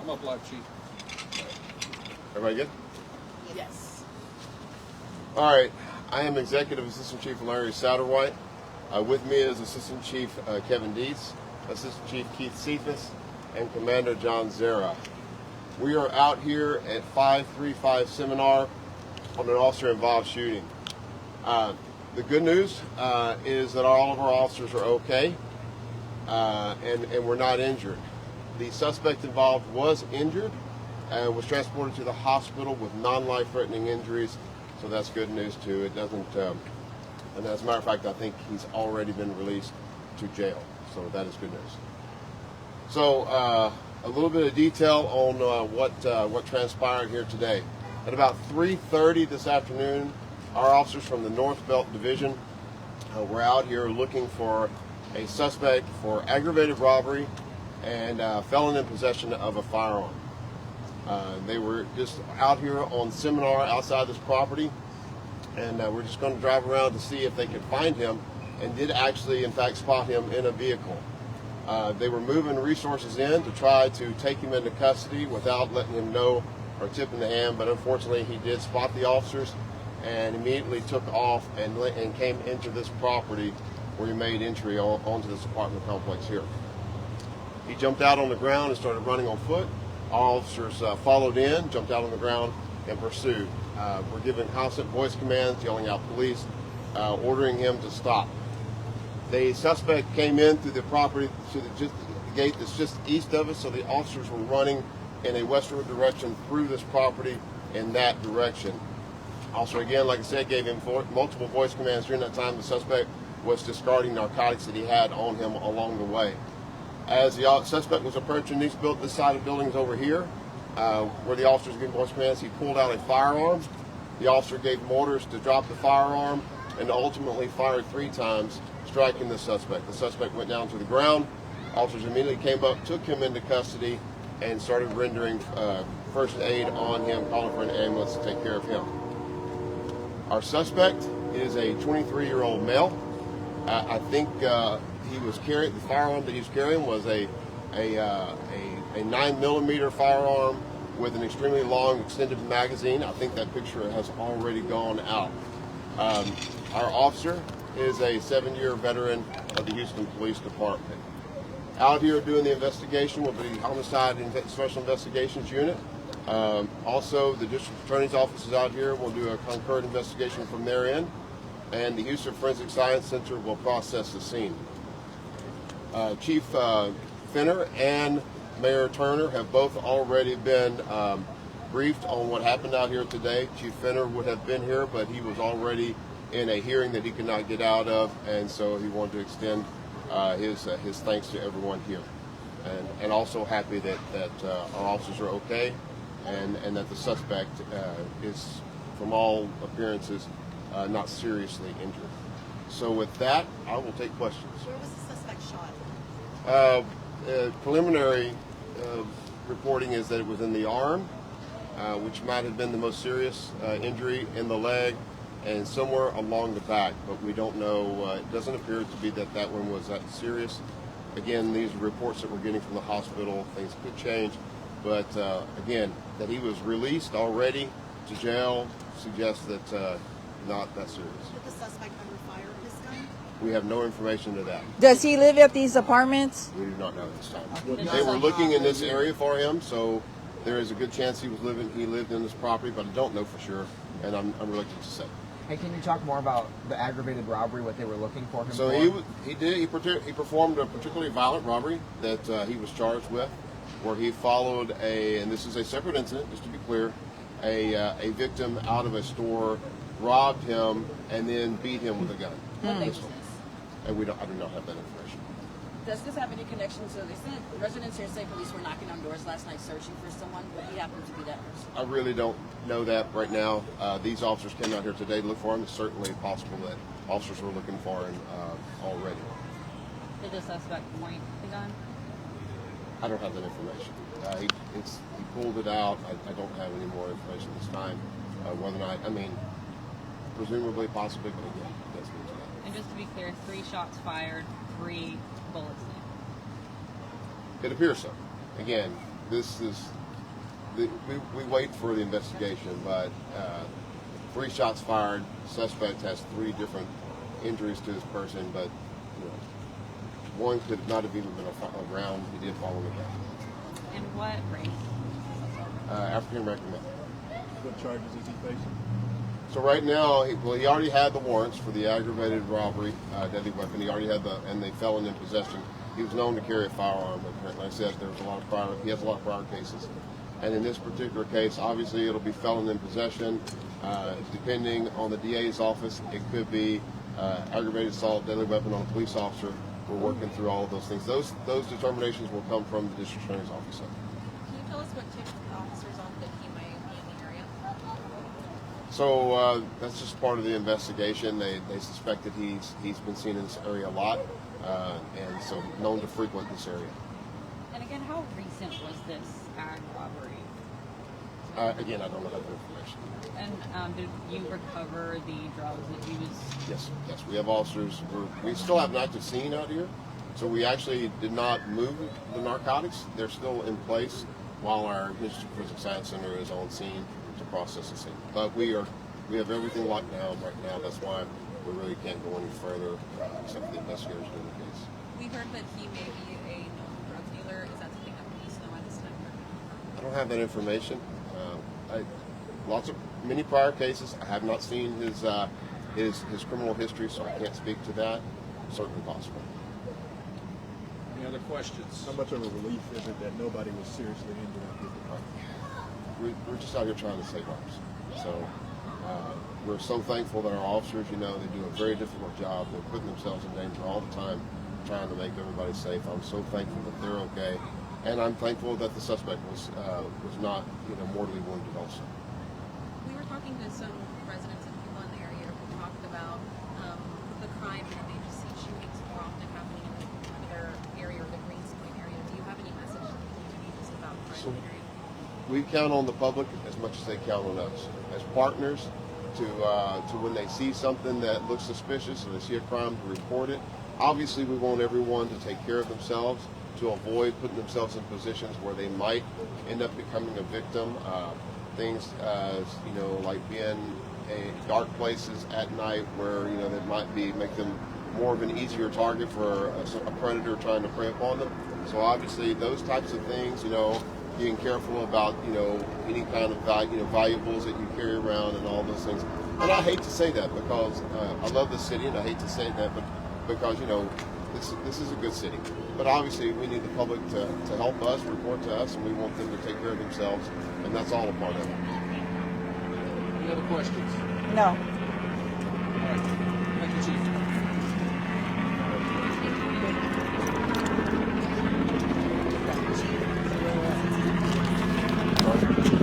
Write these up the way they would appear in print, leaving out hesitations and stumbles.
I'm up live, Chief. Everybody good? Yes. All right. I am Executive Assistant Chief Larry Satterwhite. With me is Assistant Chief Kevin Dietz, Assistant Chief Keith Cephas, and Commander John Zera. We are out here at 535 Seminar on an officer-involved shooting. The good news is that all of our officers are okay and were not injured. The suspect involved was injured and was transported to the hospital with non-life-threatening injuries, so that's good news too. It doesn't, and as a matter of fact, I think he's already been released to jail, so that is good news. So a little bit of detail on what transpired here today. At about 3:30 this afternoon, our officers from the North Belt Division were out here looking for a suspect for aggravated robbery and felon in possession of a firearm. They were just out here on Seminar outside this property, and we're just going to drive around to see if they could find him, and did actually, in fact, spot him in a vehicle. They were moving resources in to try to take him into custody without letting him know or tipping the hand, but unfortunately he did spot the officers and immediately took off and came into this property where he made entry onto this apartment complex here. He jumped out on the ground and started running on foot. All officers followed in, jumped out on the ground, and pursued. We're giving constant voice commands, yelling out police, ordering him to stop. The suspect came in through the property, to the gate that's just east of us, so the officers were running in a westward direction through this property in that direction. Also, again, like I said, gave him multiple voice commands. During that time, the suspect was discarding narcotics that he had on him along the way. As the suspect was approaching this side of buildings over here, where the officers gave voice commands, he pulled out a firearm. The officer gave him orders to drop the firearm and ultimately fired 3 times, striking the suspect. The suspect went down to the ground. Officers immediately came up, took him into custody, and started rendering first aid on him, calling for an ambulance to take care of him. Our suspect is a 23-year-old male. I think he was carrying, the firearm that he was carrying was a 9mm firearm with an extremely long extended magazine. I think that picture has already gone out. Our officer is a 7-year veteran of the Houston Police Department. Out here doing the investigation will be the Homicide and Special Investigations Unit. Also, the District Attorney's Office is out here. We'll do a concurrent investigation from their end, and the Houston Forensic Science Center will process the scene. Chief Fenner and Mayor Turner have both already been briefed on what happened out here today. Chief Fenner would have been here, but he was already in a hearing that he could not get out of, and so he wanted to extend his thanks to everyone here, and also happy that our officers are okay, and that the suspect is, from all appearances, not seriously injured. So with that, I will take questions. Where was the suspect shot? Preliminary reporting is that it was in the arm, which might have been the most serious injury, in the leg, and somewhere along the back, but we don't know. It doesn't appear to be that one was that serious. Again, these reports that we're getting from the hospital, things could change, but again, that he was released already to jail suggests that not that serious. Did the suspect ever fire his gun? We have no information to that. Does he live at these apartments? We do not know at this time. They were looking in this area for him, so there is a good chance he lived in this property, but I don't know for sure, and I'm reluctant to say. Hey, can you talk more about the aggravated robbery, what they were looking for him for? So he performed a particularly violent robbery that he was charged with, where he followed and this is a separate incident, just to be clear, a victim out of a store, robbed him, and then beat him with a gun. What day was this? And I do not have that information. Does this have any connection to, they said residents here say police were knocking on doors last night searching for someone, but he happened to be that person? I really don't know that right now. These officers came out here today to look for him. It's certainly possible that officers were looking for him already. Did the suspect point the gun? I don't have that information. He pulled it out. I don't have any more information this time. Whether or not, presumably, possibly, but again, that's good to know. And just to be clear, 3 shots fired, 3 bullets in. It appears so. Again, this is, we wait for the investigation, but 3 shots fired. Suspect has 3 different injuries to his person, but one could not have even been around. He did fall on the ground. And what race? African American male. What charges is he facing? So right now, he already had the warrants for the aggravated robbery, deadly weapon. He already had and the felon in possession. He was known to carry a firearm, but like I said, he has a lot of prior cases. And in this particular case, obviously it'll be felon in possession. Depending on the DA's office, it could be aggravated assault, deadly weapon on a police officer. We're working through all of those things. Those determinations will come from the district attorney's office. Can you tell us what tipped the officers off that he might be in the area? So that's just part of the investigation. They suspect that he's been seen in this area a lot, and so known to frequent this area. And again, how recent was this ag robbery? Again, I don't know that information. And did you recover the drugs that he was? Yes. We have officers. We still have an active scene out here, so we actually did not move the narcotics. They're still in place while our District Forensic Science Center is on scene to process the scene. But we have everything locked down right now. That's why we really can't go any further except for the investigators doing the case. We heard that he may be a known drug dealer. Is that something that police know at this time? I don't have that information. Many prior cases. I have not seen his criminal history, so I can't speak to that. Certainly possible. Any other questions? How much of a relief is it that nobody was seriously injured at the department? We're just out here trying to save lives. So we're so thankful that our officers, they do a very difficult job. They're putting themselves in danger all the time, trying to make everybody safe. I'm so thankful that they're okay, and I'm thankful that the suspect was not, mortally wounded also. We were talking to some residents and people in the area who talked about the crime and they just see shootings more often happening in their area or the Greens Point area. Do you have any message to the community just about crime in the area? We count on the public as much as they count on us as partners to when they see something that looks suspicious or they see a crime, to report it. Obviously, we want everyone to take care of themselves, to avoid putting themselves in positions where they might end up becoming a victim. Things like being in dark places at night where that might make them more of an easier target for a predator trying to prey upon them. So obviously those types of things, being careful about any kind of valuables that you carry around and all those things. And I hate to say that because I love the city, and I hate to say that, but because this is a good city. But obviously we need the public to help us, report to us, and we want them to take care of themselves, and that's all a part of it. Any other questions? No. All right. Thank you, Chief.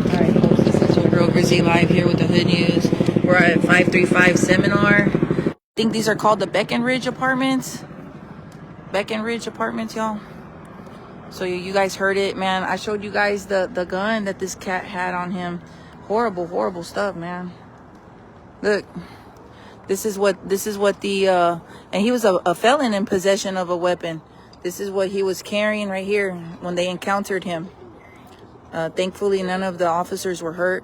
All right, folks, this is your girl Grizzy live here with the Hood News. We're at 535 Seminar. I think these are called the Breckenridge Apartments. Breckenridge Apartments, y'all. So you guys heard it, man. I showed you guys the gun that this cat had on him. Horrible stuff, man. Look, this is what the and he was a felon in possession of a weapon. This is what he was carrying right here when they encountered him. Thankfully, none of the officers were hurt.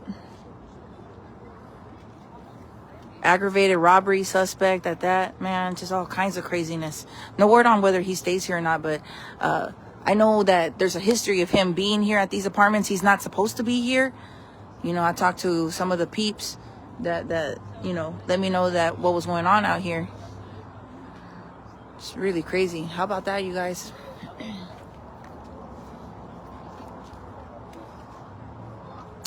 Aggravated robbery suspect at that, man. Just all kinds of craziness. No word on whether he stays here or not, but I know that there's a history of him being here at these apartments. He's not supposed to be here. I talked to some of the peeps that let me know that what was going on out here. It's really crazy. How about that, you guys?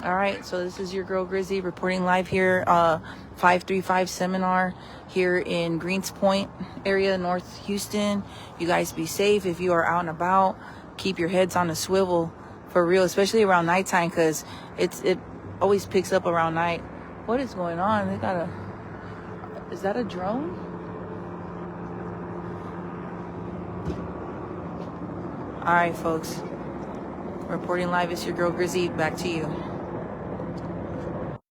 All right, so this is your girl Grizzy reporting live here, 535 Seminar here in Greens Point area, North Houston. You guys be safe if you are out and about. Keep your heads on a swivel for real, especially around nighttime, because it always picks up around night. What is going on? Is that a drone? All right, folks. Reporting live is your girl Grizzy. Back to you.